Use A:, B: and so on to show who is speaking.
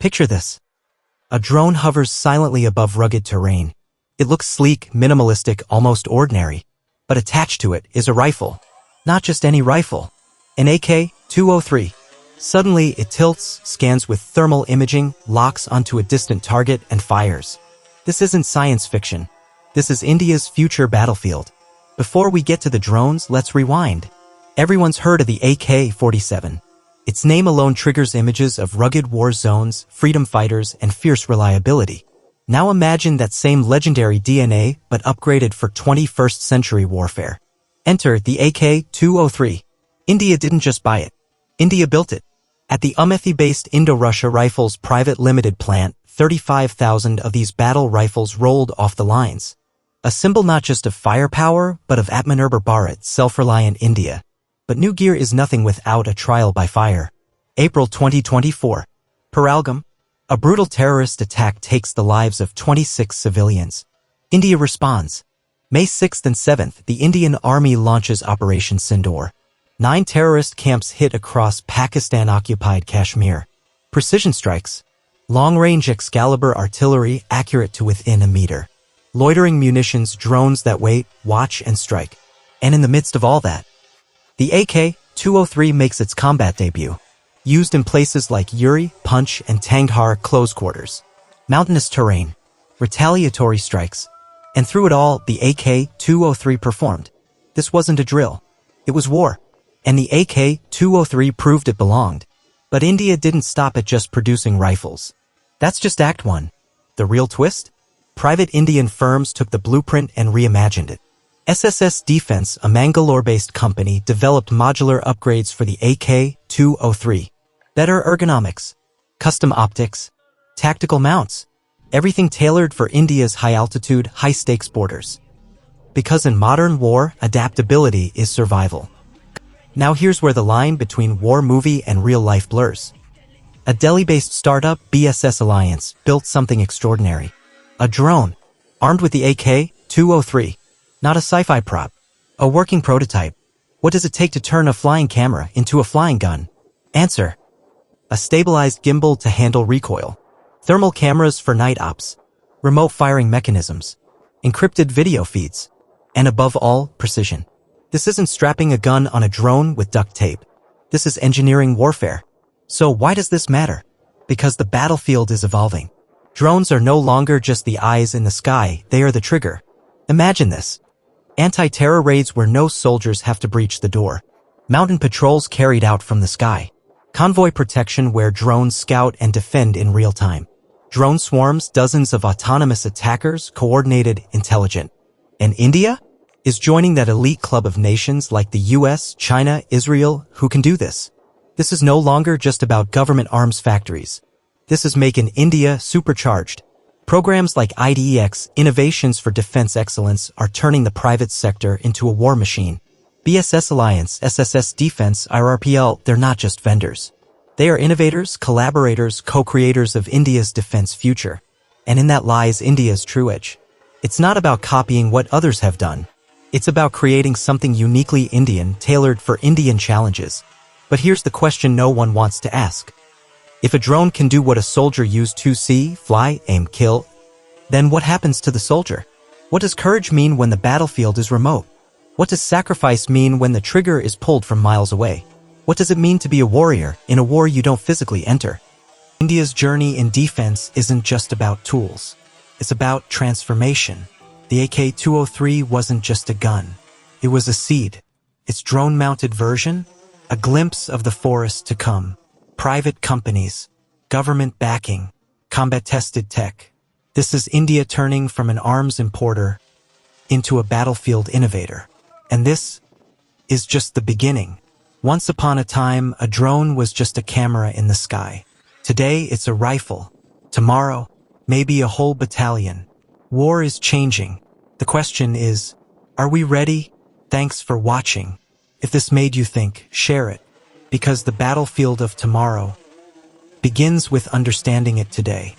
A: Picture this. A drone hovers silently above rugged terrain. It looks sleek, minimalistic, almost ordinary. But attached to it is a rifle. Not just any rifle. An AK-203. Suddenly, it tilts, scans with thermal imaging, locks onto a distant target, and fires. This isn't science fiction. This is India's future battlefield. Before we get to the drones, let's rewind. Everyone's heard of the AK-47. Its name alone triggers images of rugged war zones, freedom fighters, and fierce reliability. Now imagine that same legendary DNA, but upgraded for 21st century warfare. Enter the AK-203. India didn't just buy it. India built it. At the Amethi-based Indo-Russia Rifles Private Limited plant, 35,000 of these battle rifles rolled off the lines. A symbol not just of firepower, but of Atmanirbhar Bharat, self-reliant India. But new gear is nothing without a trial by fire. April 2024. Pahalgam. A brutal terrorist attack takes the lives of 26 civilians. India responds. May 6th and 7th, the Indian Army launches Operation Sindoor. 9 terrorist camps hit across Pakistan-occupied Kashmir. Precision strikes. Long-range Excalibur artillery accurate to within a meter. Loitering munitions, drones that wait, watch, and strike. And in the midst of all that, the AK-203 makes its combat debut. Used in places like Uri, Punch, and Tangdhar close quarters. Mountainous terrain. Retaliatory strikes. And through it all, the AK-203 performed. This wasn't a drill. It was war. And the AK-203 proved it belonged. But India didn't stop at just producing rifles. That's just Act 1. The real twist? Private Indian firms took the blueprint and reimagined it. SSS Defense, a Mangalore-based company, developed modular upgrades for the AK-203. Better ergonomics, custom optics, tactical mounts, everything tailored for India's high-altitude, high-stakes borders. Because in modern war, adaptability is survival. Now here's where the line between war movie and real life blurs. A Delhi-based startup, BSS Alliance, built something extraordinary. A drone, armed with the AK-203. Not a sci-fi prop. A working prototype. What does it take to turn a flying camera into a flying gun? Answer. A stabilized gimbal to handle recoil. Thermal cameras for night ops. Remote firing mechanisms. Encrypted video feeds. And above all, precision. This isn't strapping a gun on a drone with duct tape. This is engineering warfare. So why does this matter? Because the battlefield is evolving. Drones are no longer just the eyes in the sky, they are the trigger. Imagine this. Anti-terror raids where no soldiers have to breach the door. Mountain patrols carried out from the sky. Convoy protection where drones scout and defend in real time. Drone swarms, dozens of autonomous attackers, coordinated, intelligent. And India is joining that elite club of nations like the US, China, Israel, who can do this. This is no longer just about government arms factories. This is making India supercharged. Programs like IDEX, Innovations for Defense Excellence, are turning the private sector into a war machine. BSS Alliance, SSS Defense, IRPL, they're not just vendors. They are innovators, collaborators, co-creators of India's defense future. And in that lies India's true edge. It's not about copying what others have done. It's about creating something uniquely Indian, tailored for Indian challenges. But here's the question no one wants to ask. If a drone can do what a soldier used to see, fly, aim, kill, then what happens to the soldier? What does courage mean when the battlefield is remote? What does sacrifice mean when the trigger is pulled from miles away? What does it mean to be a warrior in a war you don't physically enter? India's journey in defense isn't just about tools. It's about transformation. The AK-203 wasn't just a gun. It was a seed. Its drone-mounted version, a glimpse of the forest to come. Private companies, government backing, combat-tested tech. This is India turning from an arms importer into a battlefield innovator. And this is just the beginning. Once upon a time, a drone was just a camera in the sky. Today, it's a rifle. Tomorrow, maybe a whole battalion. War is changing. The question is, are we ready? Thanks for watching. If this made you think, share it. Because the battlefield of tomorrow begins with understanding it today.